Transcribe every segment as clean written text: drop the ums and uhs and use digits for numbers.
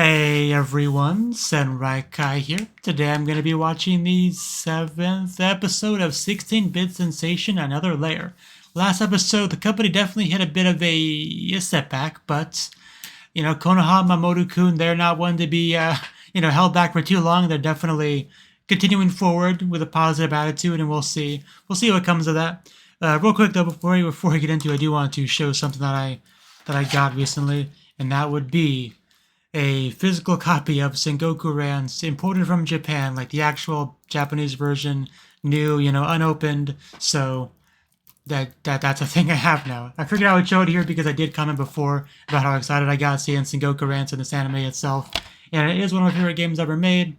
Hey everyone, Senrai here. Today I'm going to be watching the 7th episode of 16-Bit Sensation, Another Layer. Last episode, the company definitely hit a bit of a setback, but, Konoha, Mamoru-kun, they're not one to be, held back for too long. They're definitely continuing forward with a positive attitude, and we'll see what comes of that. Real quick though, before we get into it, I do want to show something that I got recently, and that would be a physical copy of Sengoku Ran's imported from Japan, like the actual Japanese version, new, unopened. So that's a thing I have now. I figured I would show it here because I did comment before about how excited I got seeing Sengoku Ran's in this anime itself, and it is one of my favorite games ever made.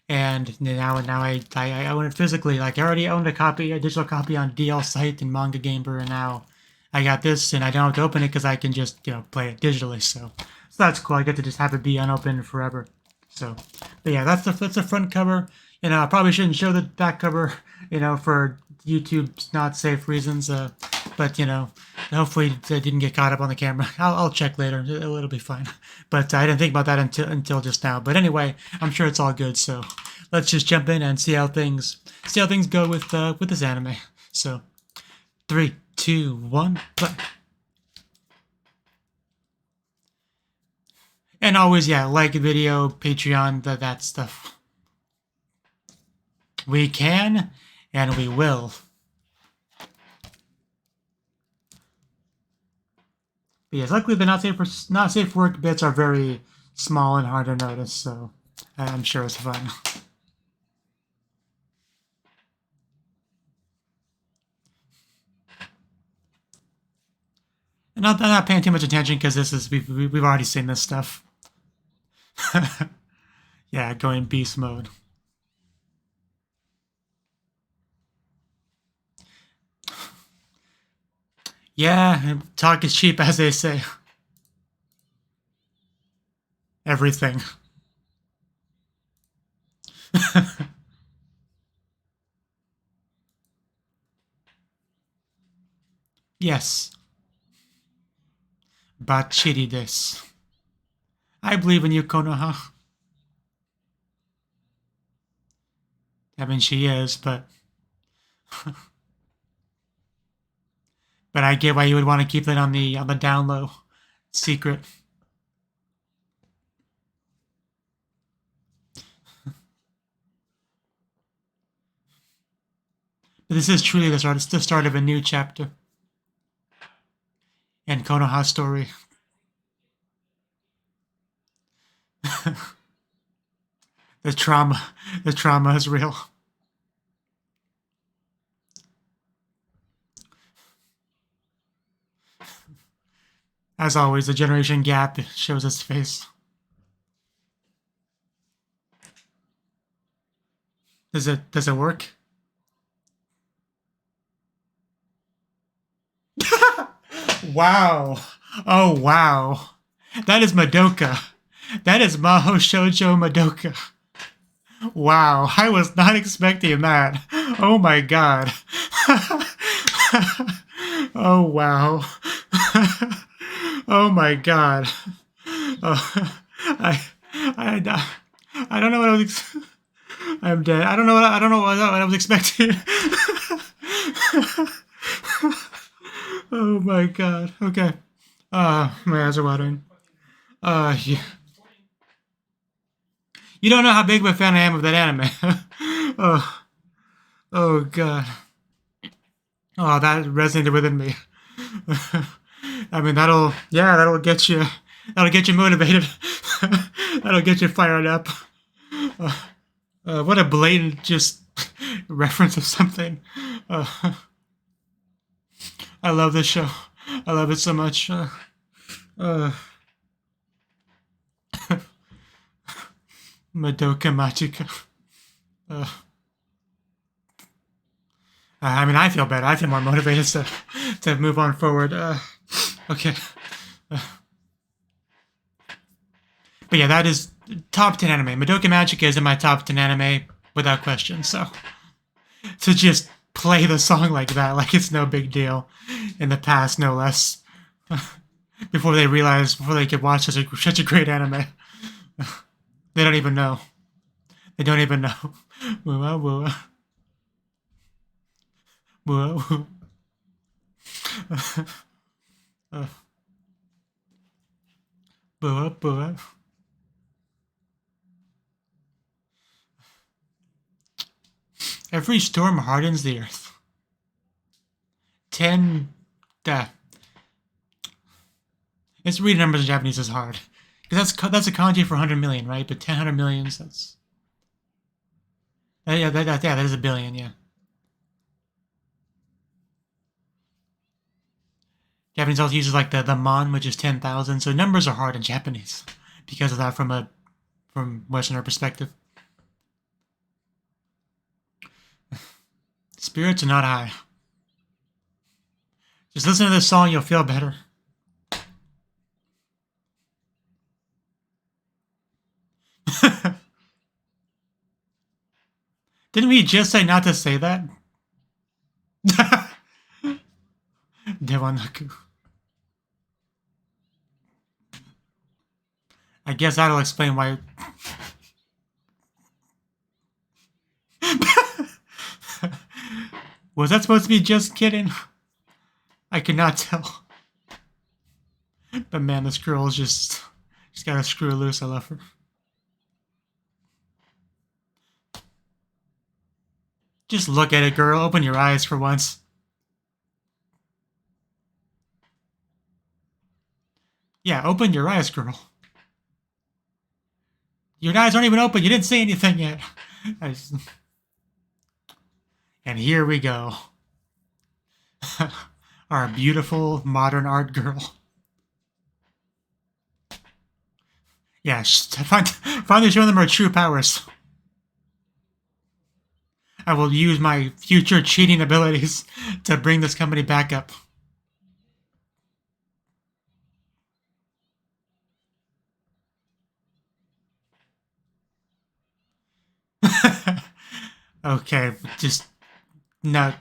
And now I own it physically. Like I already owned a digital copy on DL Site and Manga Gamer, and now I got this, and I don't have to open it because I can just play it digitally. So that's cool. I get to just have it be unopened forever. So, but yeah, that's the front cover. I probably shouldn't show the back cover, for YouTube's not safe reasons. But hopefully it didn't get caught up on the camera. I'll check later. It'll be fine. But I didn't think about that until just now. But anyway, I'm sure it's all good. So let's just jump in and see how things go with this anime. So 3, 2, 1, play. And always, like the video, Patreon, that stuff. We can, and we will. But yes, luckily the not safe for work bits are very small and hard to notice, so I'm sure it's fun. And I'm not paying too much attention because we've already seen this stuff. Yeah, going beast mode. Yeah, talk is cheap, as they say. Everything. Yes. Bachiri desu. I believe in you, Konoha. I mean, she is, but but I get why you would want to keep it on the down low, secret. But this is truly the start. It's the start of a new chapter in Konoha's story. The trauma is real. As always, the generation gap shows its face. Does it work? Wow. Oh wow. That is Madoka. That is Maho Shoujo Madoka. Wow, I was not expecting that. Oh my god. Oh wow. Oh my god. Oh, I don't know what I was. I'm dead. I don't know what I was expecting. Oh my god. Okay. My eyes are watering. Yeah. You don't know how big of a fan I am of that anime. Oh god. Oh, that resonated within me. I mean, that'll get you motivated. That'll get you fired up. What a blatant just reference of something. I love this show. I love it so much. Madoka Magica. I mean, I feel better. I feel more motivated to move on forward. Okay. But yeah, that is top 10 anime. Madoka Magica is in my top 10 anime without question. So to just play the song like that, like it's no big deal, in the past, no less, before they could watch such a great anime. They don't even know. They don't even know. Woo woo. Woo woo. Boo boo. Every storm hardens the earth. 10. It's reading numbers in Japanese is hard. Because that's a kanji for 100 million, right? But 100 millions, that's... yeah, that is a billion, yeah. Japanese also uses like the mon, which is 10,000. So numbers are hard in Japanese because of that from Westerner perspective. Spirits are not high. Just listen to this song, you'll feel better. Didn't we just say not to say that? Dewanaku. I guess that'll explain why... Was that supposed to be just kidding? I could not tell. But man, this girl is just... She's got to screw loose. I love her. Just look at it, girl. Open your eyes for once. Yeah, open your eyes, girl. Your eyes aren't even open. You didn't say anything yet. And here we go. Our beautiful modern art girl. Yeah, finally showing them her true powers. I will use my future cheating abilities to bring this company back up. Okay, just... No.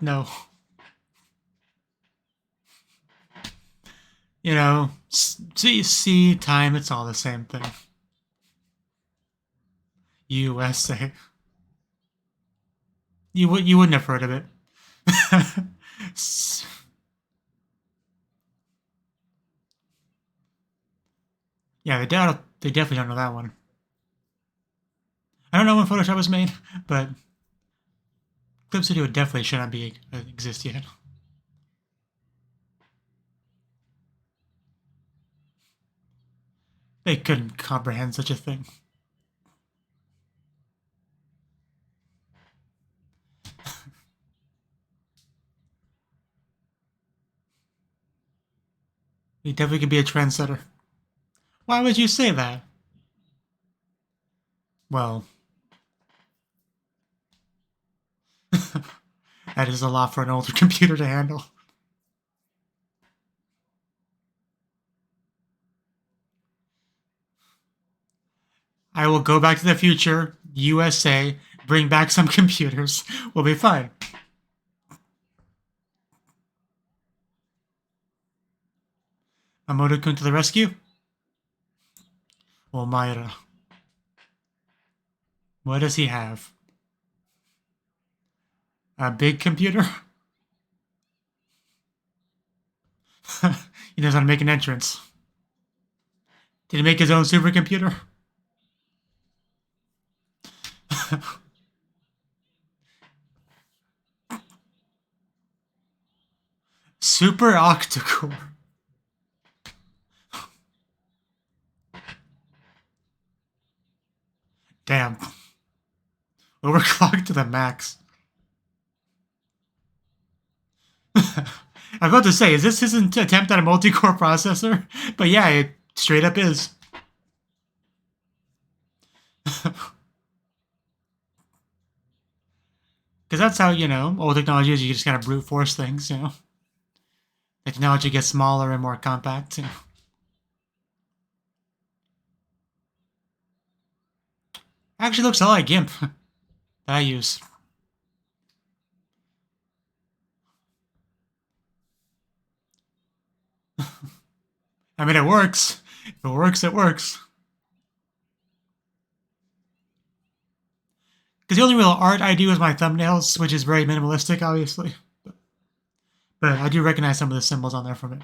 You know, C, time, it's all the same thing. USA. You wouldn't have heard of it. Yeah, they definitely don't know that one. I don't know when Photoshop was made, but Clip Studio definitely should not exist yet. They couldn't comprehend such a thing. He definitely could be a trendsetter. Why would you say that? Well, that is a lot for an older computer to handle. I will go back to the future, USA, bring back some computers. We'll be fine. Mamoru-kun to the rescue? Omaira. What does he have? A big computer? He knows how to make an entrance. Did he make his own supercomputer? Super octa-core. Damn. Overclocked to the max. I'm about to say, is this his attempt at a multi-core processor? But yeah, it straight up is. Because that's how, old technology is. You just kind of brute force things, Technology gets smaller and more compact, Actually looks a lot like GIMP that I use. I mean, it works. If it works, it works. Because the only real art I do is my thumbnails, which is very minimalistic, obviously. But I do recognize some of the symbols on there from it.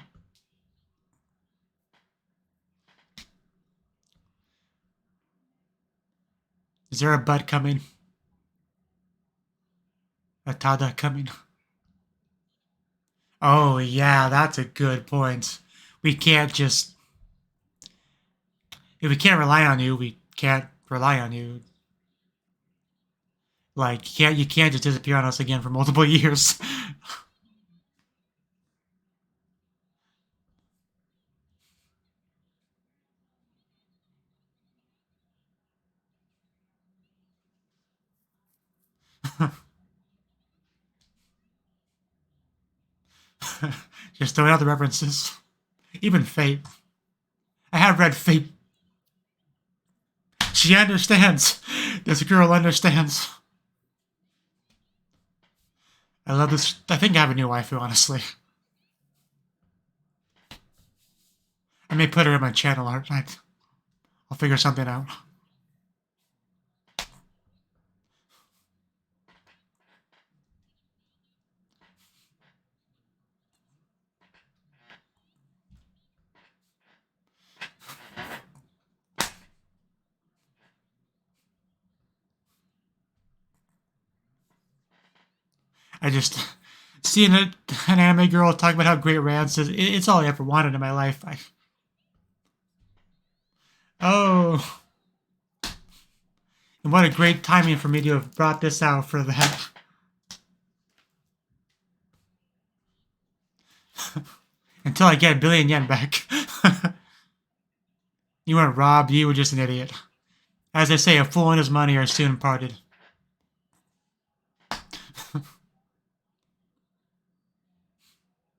Is there a butt coming? A tada coming? Oh, yeah, that's a good point. We can't just... If we can't rely on you, we can't rely on you. Like, you can't just disappear on us again for multiple years. Just throwing out the references. Even Fate. I have read Fate. She understands. This girl understands. I love this. I think I have a new waifu, honestly. I may put her in my channel art. I'll figure something out. I just seeing an anime girl talk about how great Rance is. It's all I ever wanted in my life. Oh, and what a great timing for me to have brought this out for that. Until I get a billion yen back. You weren't robbed. You were just an idiot. As they say, a fool and his money are soon parted.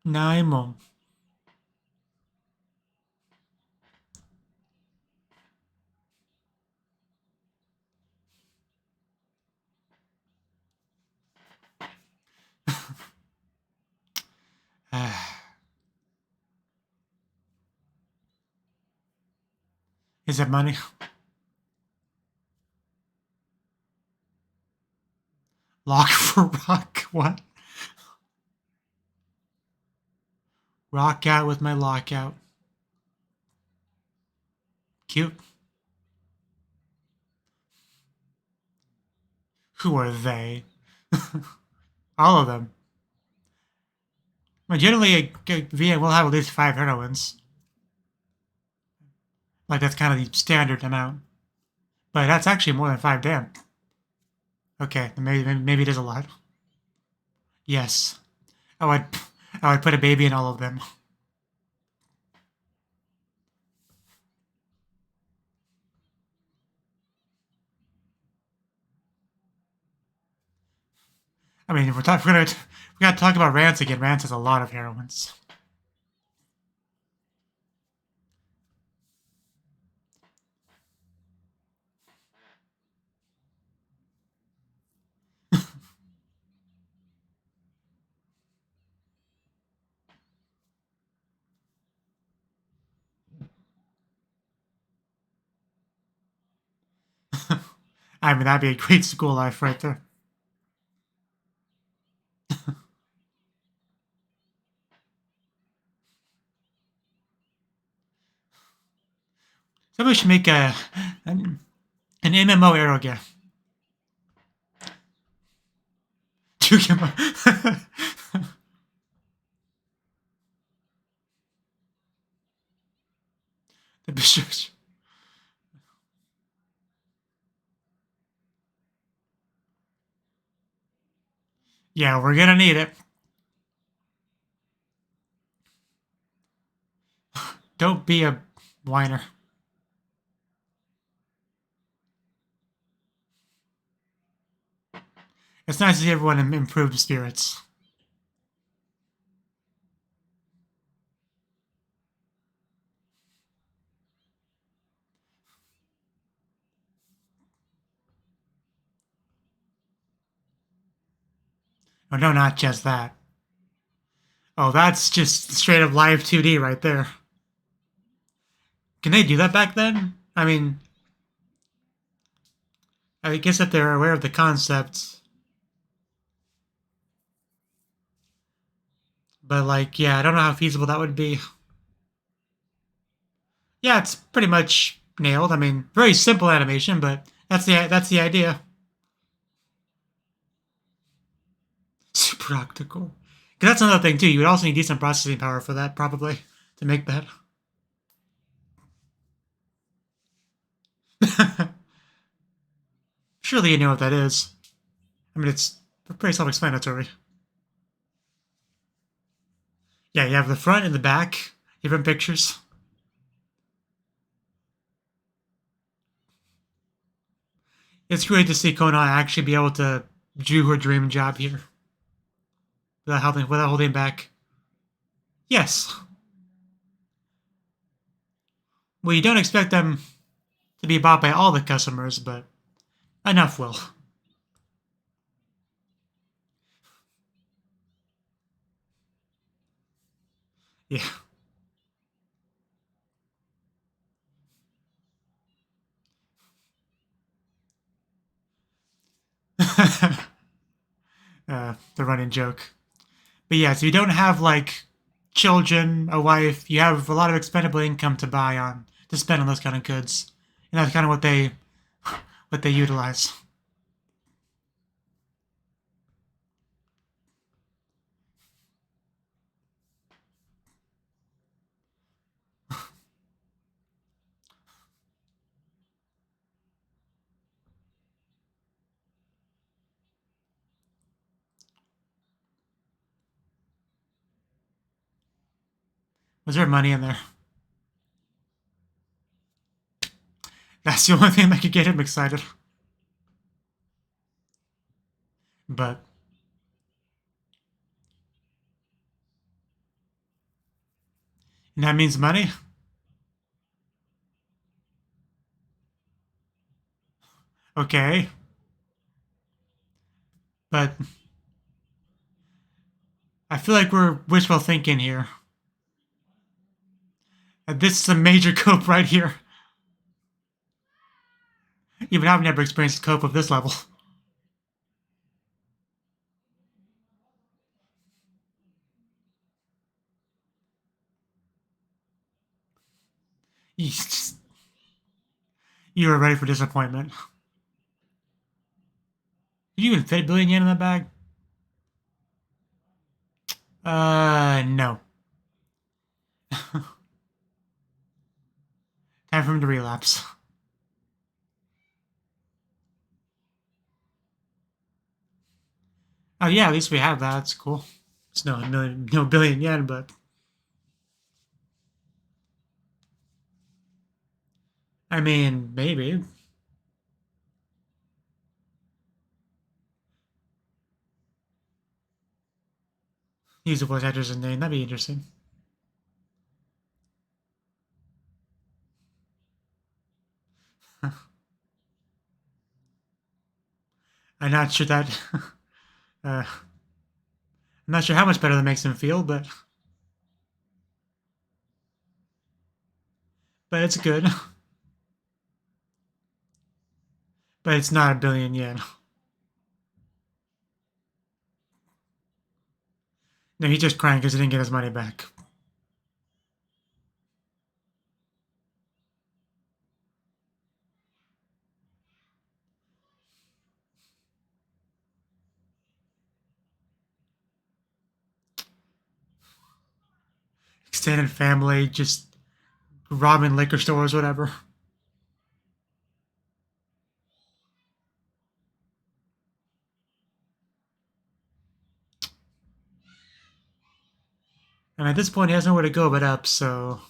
Naimon. Is it money? Lock for rock? What? Rock out with my lockout. Cute. Who are they? All of them. Well, generally, a VM will have at least 5 heroines. Like, that's kind of the standard amount. But that's actually more than 5, damn. Okay, maybe it is a lot. Yes. I would put a baby in all of them. I mean, if we're gonna talk about Rance again. Rance has a lot of heroines. I mean, that'd be a great school life right there. Somebody should make an MMO arrow game. The bishop. Yeah, we're gonna need it. Don't be a whiner. It's nice to see everyone in improved spirits. Oh, no, not just that. Oh, that's just straight up live 2D right there. Can they do that back then? I mean, I guess if they're aware of the concept. But, like, yeah, I don't know how feasible that would be. Yeah, it's pretty much nailed. I mean, very simple animation, but that's the idea. Super optical. Because that's another thing, too. You would also need decent processing power for that, probably, to make that. Surely you know what that is. I mean, it's pretty self-explanatory. Yeah, you have the front and the back, different pictures. It's great to see Kona actually be able to do her dream job here without holding back. Yes. Well, you don't expect them to be bought by all the customers, but enough will. Yeah. The running joke. But yeah, so you don't have like children, a wife. You have a lot of expendable income to spend on those kind of goods, and that's kind of what they utilize. Was there money in there? That's the only thing that could get him excited. But and that means money. Okay, but I feel like we're wishful thinking here. This is a major cope right here. Even I've never experienced a cope of this level. You were ready for disappointment. Did you even fit a billion yen in that bag? No. Time for him to relapse. Oh yeah, at least we have that. That's cool. It's no billion yen, but I mean, maybe. Use the voice actor's name. That'd be interesting. I'm not sure that. I'm not sure how much better that makes him feel, but it's good. But it's not a billion yen. No, he's just crying because he didn't get his money back. Extended family, just robbing liquor stores, whatever. And at this point, he has nowhere to go but up, so.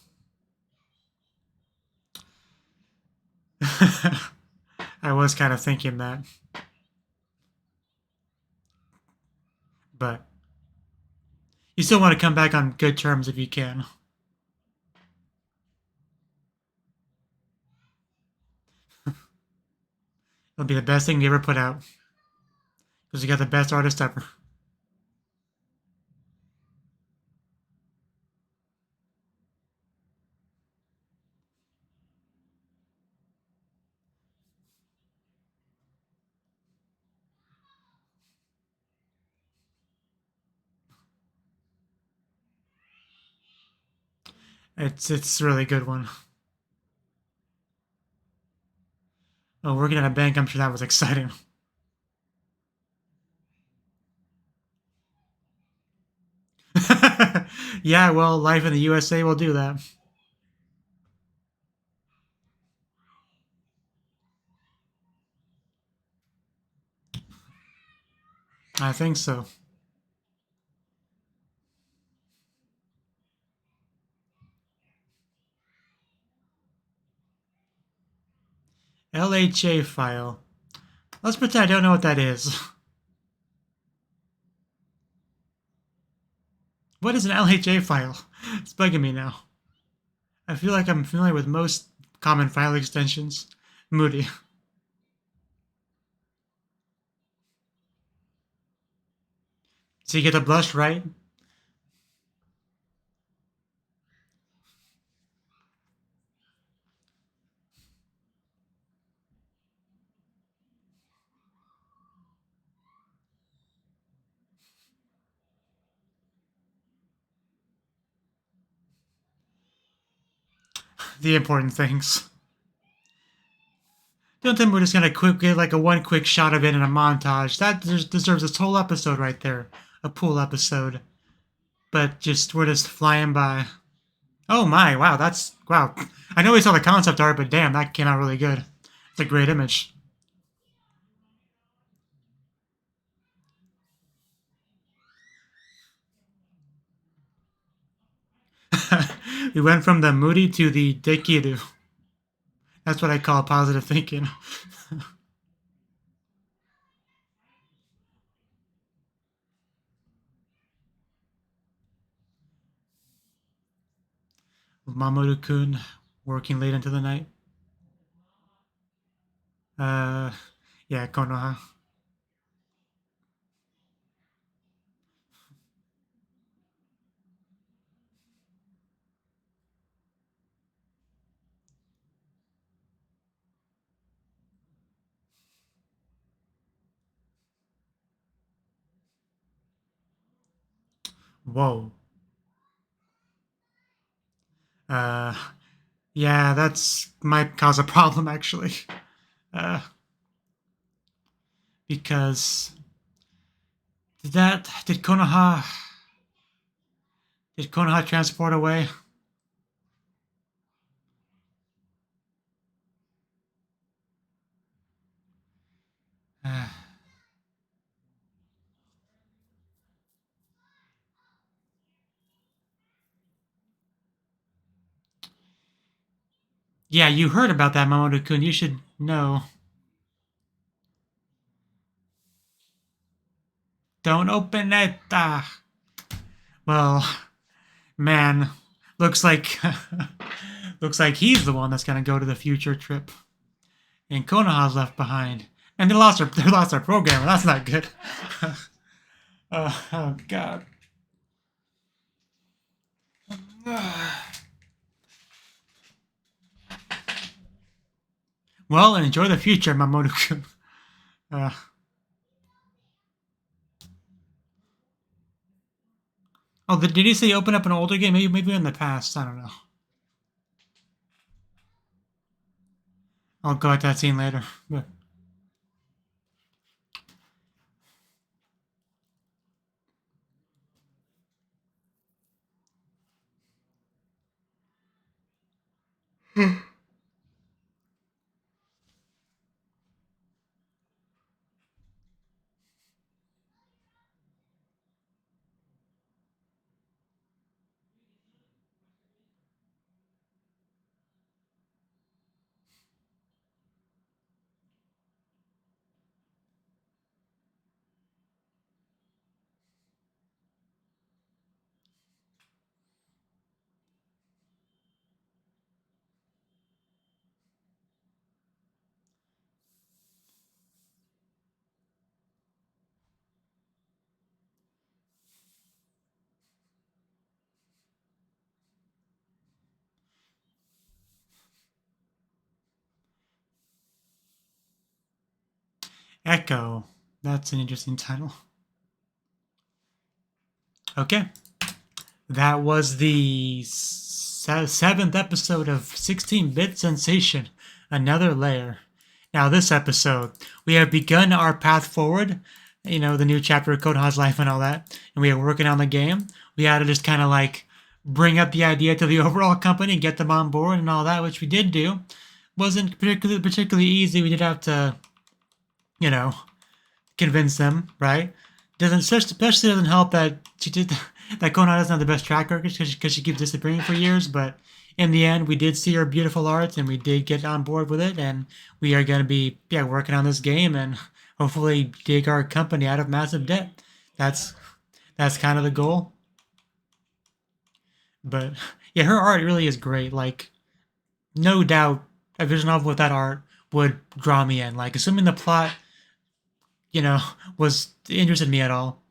I was kind of thinking that. But you still want to come back on good terms if you can. It'll be the best thing you ever put out. Because you got the best artist ever. It's a really good one. Oh, working at a bank, I'm sure that was exciting. Yeah, well, life in the USA will do that. I think so. LHA file. Let's pretend I don't know what that is. What is an LHA file? It's bugging me now. I feel like I'm familiar with most common file extensions. Moody. So you get the blush, right? The important things. Don't tell me we're just gonna get like a one quick shot of it in a montage. That deserves this whole episode right there. A pool episode. But we're just flying by. Oh my, wow, wow. I know we saw the concept art, but damn, that came out really good. It's a great image. We went from the moody to the dekiru. That's what I call positive thinking. Mamoru-kun working late into the night. Uh, yeah, Konoha. Whoa. Uh, yeah, that's might cause a problem actually. Uh, because did Konoha transport away? Uh, yeah, you heard about that, Mamoru-kun. You should know. Don't open it. Well, man, looks like looks like he's the one that's gonna go to the future trip, and Konoha's left behind. And they lost their programmer. That's not good. Oh god. Well, enjoy the future, Mamoru-kun. Uh, oh, did he say open up an older game? Maybe in the past. I don't know. I'll go at that scene later. But Echo. That's an interesting title. Okay. That was the 7th episode of 16-Bit Sensation, Another Layer. Now this episode, we have begun our path forward, you know, the new chapter of Konoha's life and all that, and we are working on the game. We had to just kind of like bring up the idea to the overall company and get them on board and all that, which we did do. Wasn't particularly easy. We did have to, you know, convince them, right? Especially doesn't help that that Konoha doesn't have the best track record because she keeps disappearing for years. But in the end, we did see her beautiful art and we did get on board with it, and we are going to be working on this game and hopefully dig our company out of massive debt. That's kind of the goal. But yeah, her art really is great. Like, no doubt, a visual novel with that art would draw me in. Like, assuming the plot, you know, was interested me at all,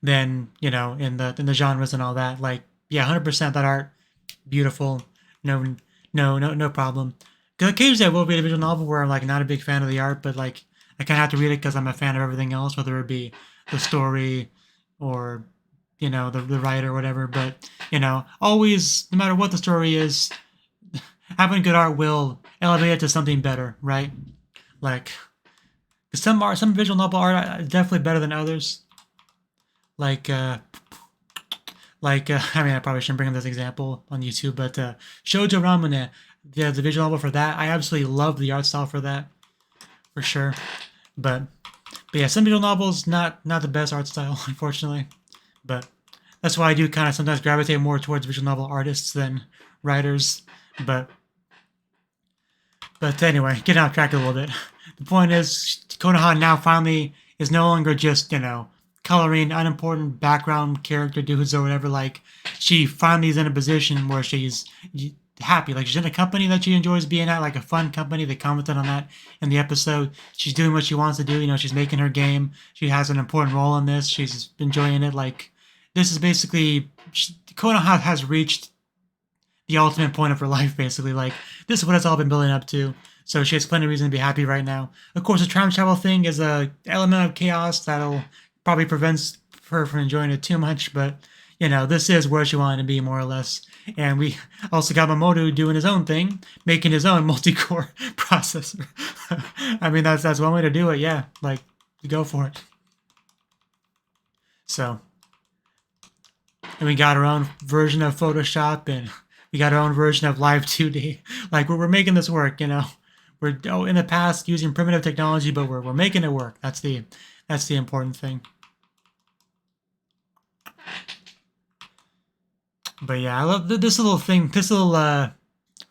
then, you know, in the genres and all that, like, yeah, 100% that art, beautiful, no problem. Because occasionally I will read a visual novel where I'm like not a big fan of the art, but like I kind of have to read it because I'm a fan of everything else, whether it be the story or, you know, the writer or whatever. But, you know, always, no matter what the story is, having good art will elevate it to something better, right? Like, some visual novel art is definitely better than others. I mean, I probably shouldn't bring up this example on YouTube, but Shoujo Ramune, the visual novel for that, I absolutely love the art style for that, for sure. But yeah, some visual novels, not the best art style, unfortunately. But that's why I do kind of sometimes gravitate more towards visual novel artists than writers. But anyway, getting off track a little bit. The point is, Konoha now finally is no longer just, you know, coloring unimportant background character dudes or whatever. Like, she finally is in a position where she's happy. Like, she's in a company that she enjoys being at, like a fun company. They commented on that in the episode. She's doing what she wants to do. You know, she's making her game. She has an important role in this. She's enjoying it. Like, this is basically, Konoha has reached the ultimate point of her life, basically. Like, this is what it's all been building up to. So she has plenty of reason to be happy right now. Of course, the time travel thing is a element of chaos that'll probably prevents her from enjoying it too much, but, you know, this is where she wanted to be, more or less. And we also got Mamoru doing his own thing, making his own multi-core processor. I mean, that's one way to do it, yeah. Like, go for it. So, and we got our own version of Photoshop, and we got our own version of Live 2D. Like, we're making this work, you know. We're in the past using primitive technology, but we're making it work. That's the important thing. But yeah, I love this little thing. This little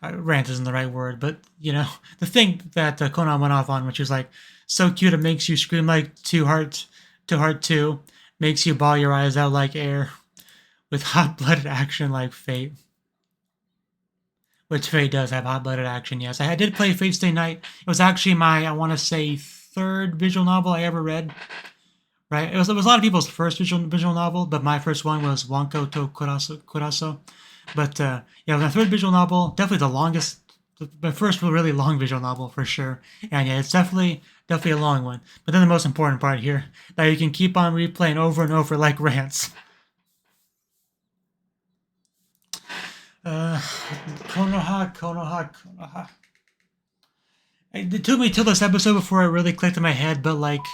rant isn't the right word, but, you know, the thing that Konoha went off on, which was like so cute, it makes you scream like to heart 2, makes you bawl your eyes out like air, with hot-blooded action like Fate. Which Fate does have hot-blooded action, yes. I did play Fate Stay Night. It was actually my, I want to say, 3rd visual novel I ever read. Right? It was a lot of people's first visual novel, but my first one was Wanko to Kuraso. But yeah, my 3rd visual novel, definitely the longest, my first really long visual novel for sure. And yeah, it's definitely a long one. But then the most important part here, that you can keep on replaying over and over like rants. Konoha. It took me till this episode before it really clicked in my head, but like,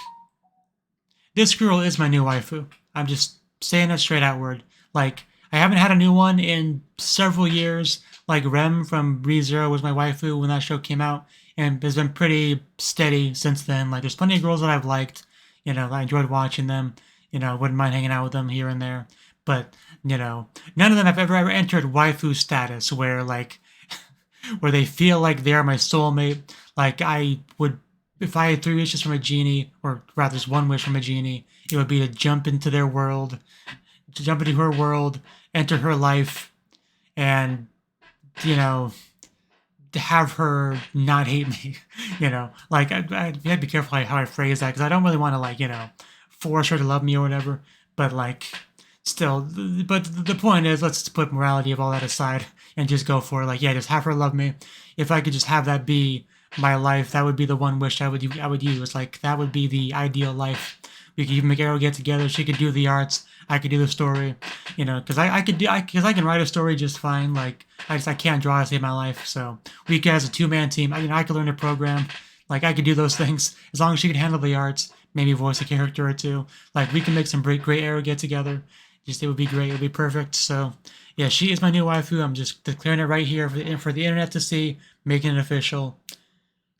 this girl is my new waifu. I'm just saying it straight outward. Like, I haven't had a new one in several years. Like, Rem from ReZero was my waifu when that show came out, and has been pretty steady since then. Like, there's plenty of girls that I've liked. You know, I enjoyed watching them. You know, wouldn't mind hanging out with them here and there. But, you know, none of them have ever entered waifu status where, like, where they feel like they are my soulmate. Like, I would, if I had 3 wishes from a genie, or rather just 1 wish from a genie, it would be to jump into their world, to jump into her world, enter her life, and, you know, to have her not hate me. You know, like, I'd have to be careful how I phrase that, because I don't really want to, like, you know, force her to love me or whatever. But, like, still, but the point is, let's put morality of all that aside and just go for it. Like, yeah, just have her love me. If I could just have that be my life, that would be the one wish I would use. Like, that would be the ideal life. We could even make arrow get together. She could do the arts. I could do the story. You know, because I can write a story just fine. Like I can't draw to save my life. So we could, as a 2-man team, I could learn to program. Like I could do those things as long as she could handle the arts. Maybe voice a character or two. Like we can make some great arrow get together. Just it would be great. It would be perfect. So yeah, she is my new waifu. I'm just declaring it right here for the internet to see, making it official.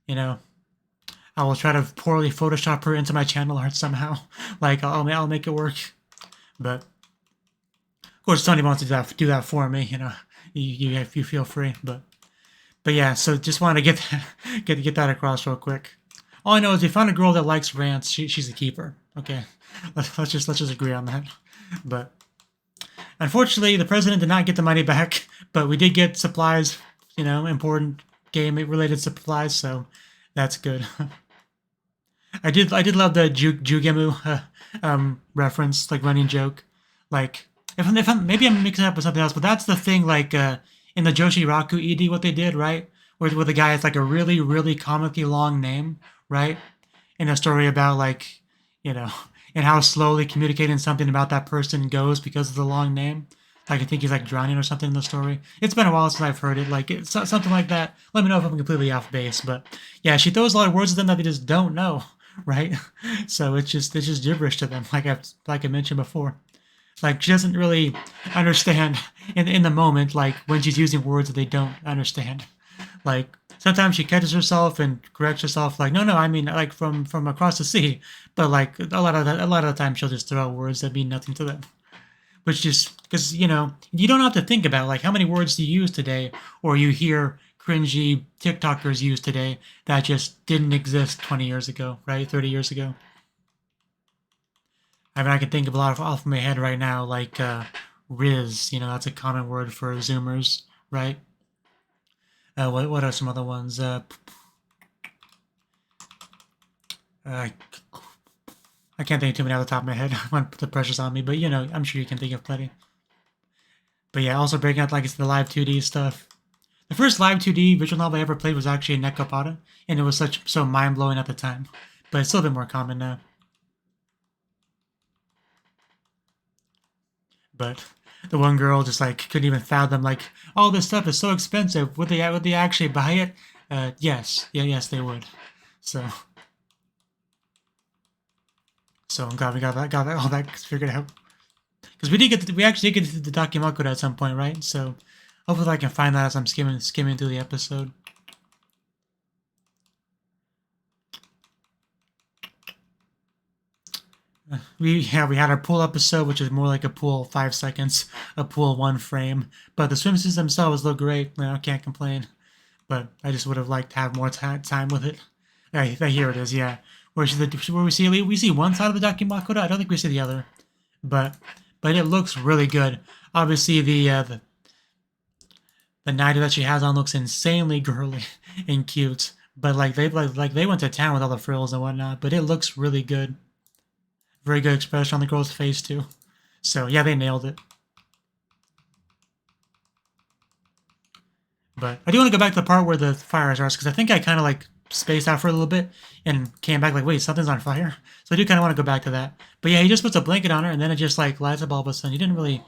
You know, I will try to poorly Photoshop her into my channel art somehow. Like I'll make it work. But of course, Tony wants to do that for me. You know, you feel free. But yeah. So just wanted to get that across real quick. All I know is we found a girl that likes rants. She's a keeper. Okay, let's just agree on that. But unfortunately, the president did not get the money back. But we did get supplies. You know, important game-related supplies. So that's good. I did love the Jugemu reference, like running joke. Like if I'm maybe I'm mixing it up with something else, but that's the thing. Like in the Joshiraku ED, what they did, right? Where the guy has like a really comically long name, right? In a story about like, you know, and how slowly communicating something about that person goes because of the long name. Like I think he's like drowning or something in the story. It's been a while since I've heard it. Like it's something like that. Let me know if I'm completely off base. But yeah, she throws a lot of words at them that they just don't know, right? So it's just gibberish to them. Like I mentioned before. Like she doesn't really understand in the moment. Like when she's using words that they don't understand. Like sometimes she catches herself and corrects herself. Like no, I mean like from across the sea. But like a lot of the time she'll just throw out words that mean nothing to them. Which just because you know you don't have to think about like how many words do you use today, or you hear cringy TikTokers use today that just didn't exist 20 years ago, right? 30 years ago. I mean, I can think of a lot off my head right now, like Riz. You know, that's a common word for Zoomers, right? What are some other ones? I can't think of too many off the top of my head. The pressure's on me, but you know, I'm sure you can think of plenty. But yeah, also breaking out like it's the live 2D stuff. The first live 2D visual novel I ever played was actually Nekopada, and it was so mind blowing at the time. But it's still a bit more common now. But the one girl just like couldn't even fathom like all this stuff is so expensive. Would they actually buy it? Yes, they would. So I'm glad we got all that figured out. Because we actually did get to the Dakimakura at some point, right? So hopefully I can find that as I'm skimming through the episode. We had our pool episode, which is more like a pool 5 seconds, a pool 1 frame. But the swimsuits themselves look great. I can't complain. But I just would have liked to have more time with it. Here it is, yeah. Where we see one side of the Dakimakura. I don't think we see the other, but it looks really good. Obviously, the Naito that she has on looks insanely girly and cute. But like they went to town with all the frills and whatnot. But it looks really good. Very good expression on the girl's face too. So yeah, they nailed it. But I do want to go back to the part where the fire starts because I think I kind of like spaced out for a little bit and came back like, wait, something's on fire. So I do kind of want to go back to that. But yeah, he just puts a blanket on her and then it just like lights up all of a sudden. He didn't really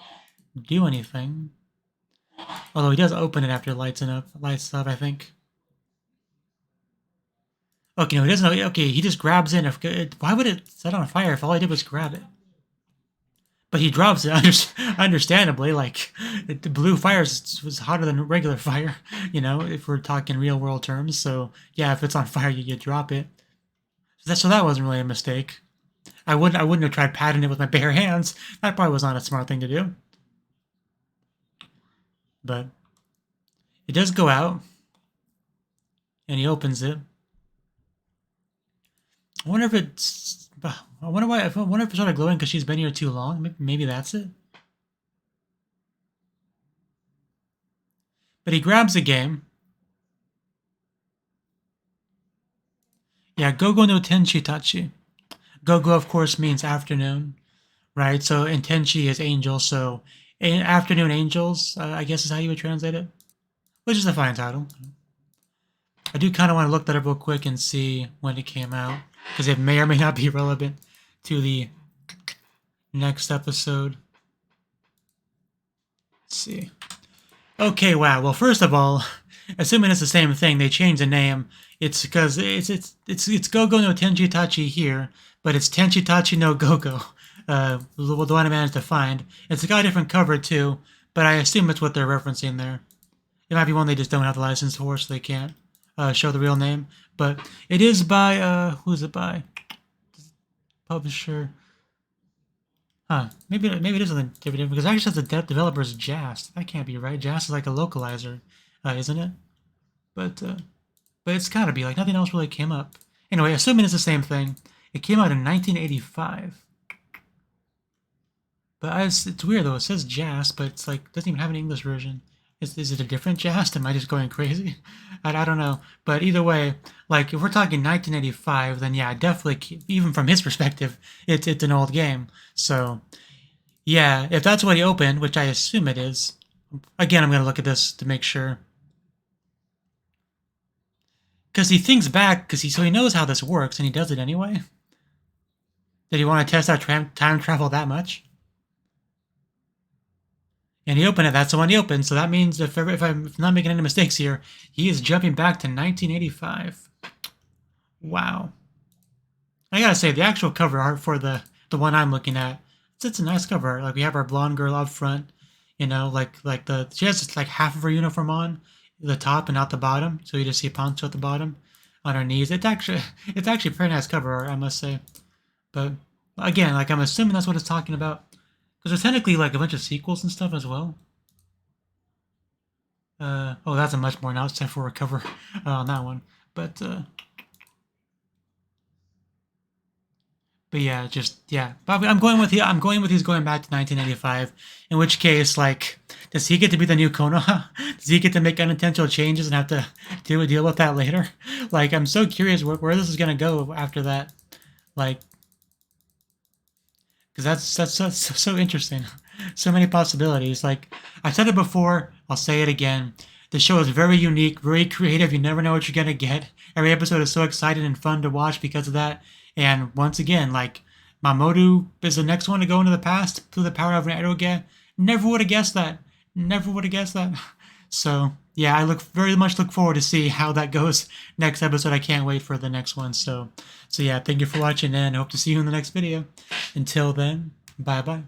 do anything. Although he does open it after it lights up, I think. Okay, no, he doesn't know. Okay, he just grabs it. Why would it set on fire if all he did was grab it? But he drops it, understandably. Like, the blue fire was hotter than regular fire, you know, if we're talking real world terms. So, yeah, if it's on fire, you drop it. So that wasn't really a mistake. I wouldn't have tried patting it with my bare hands. That probably was not a smart thing to do. But it does go out. And he opens it. I wonder if it's... I wonder if it started glowing because she's been here too long. Maybe that's it. But he grabs the game. Yeah, Gogo no Tenchi Tachi. Gogo, of course, means afternoon, right? So, and Tenchi is angel, so afternoon angels, I guess is how you would translate it. Which is a fine title. I do kind of want to look that up real quick and see when it came out, because it may or may not be relevant. to the next episode. Let's see. Okay, wow. Well, first of all, assuming it's the same thing, they changed the name. It's because it's Go-Go no Tenchi-Tachi here, but it's Tenchi-Tachi no Go-Go. The one I managed to find. It's got a different cover too, but I assume it's what they're referencing there. It might be one they just don't have the license for, so they can't show the real name. But it is by who's it by? Publisher. Huh? Maybe it is something different because it actually says the developer is Jast. That can't be right. Jast is like a localizer, isn't it? But it's gotta be like nothing else really came up. Anyway, assuming it's the same thing, it came out in 1985. But it's weird though. It says Jast, but it's like doesn't even have an English version. Is it a different Jast? Am I just going crazy? I don't know. But either way, like if we're talking 1985, then yeah, definitely. Even from his perspective, it's an old game. So yeah, if that's what he opened, which I assume it is. Again, I'm gonna look at this to make sure. Because he thinks back, so he knows how this works, and he does it anyway. Did he want to test out time travel that much? And he opened it. That's the one he opened. So that means if I'm not making any mistakes here, he is jumping back to 1985. She I gotta say, the actual cover art for the one I'm looking at, it's a nice cover art. Like we have our blonde girl up front, you know, she has like half of her uniform on the top and not the bottom, so you just see Poncho at the bottom on her knees. It's actually a pretty nice cover art, I must say. But again, like I'm assuming that's what it's talking about. Because there's technically like a bunch of sequels and stuff as well. Oh, that's a much more outside for a cover on that one. But yeah, But I'm going with he's going back to 1985. In which case, like, does he get to be the new Konoha? Does he get to make unintentional changes and have to deal with that later? Like, I'm so curious where this is gonna go after that. Like. Because that's so interesting. So many possibilities. Like, I've said it before, I'll say it again. The show is very unique, very creative. You never know what you're going to get. Every episode is so exciting and fun to watch because of that. And once again, like, Mamoru is the next one to go into the past through the power of an eroge. Never would have guessed that. Never would have guessed that. So, yeah, I very much look forward to see how that goes next episode. I can't wait for the next one. So yeah, thank you for watching and hope to see you in the next video. Until then, bye-bye.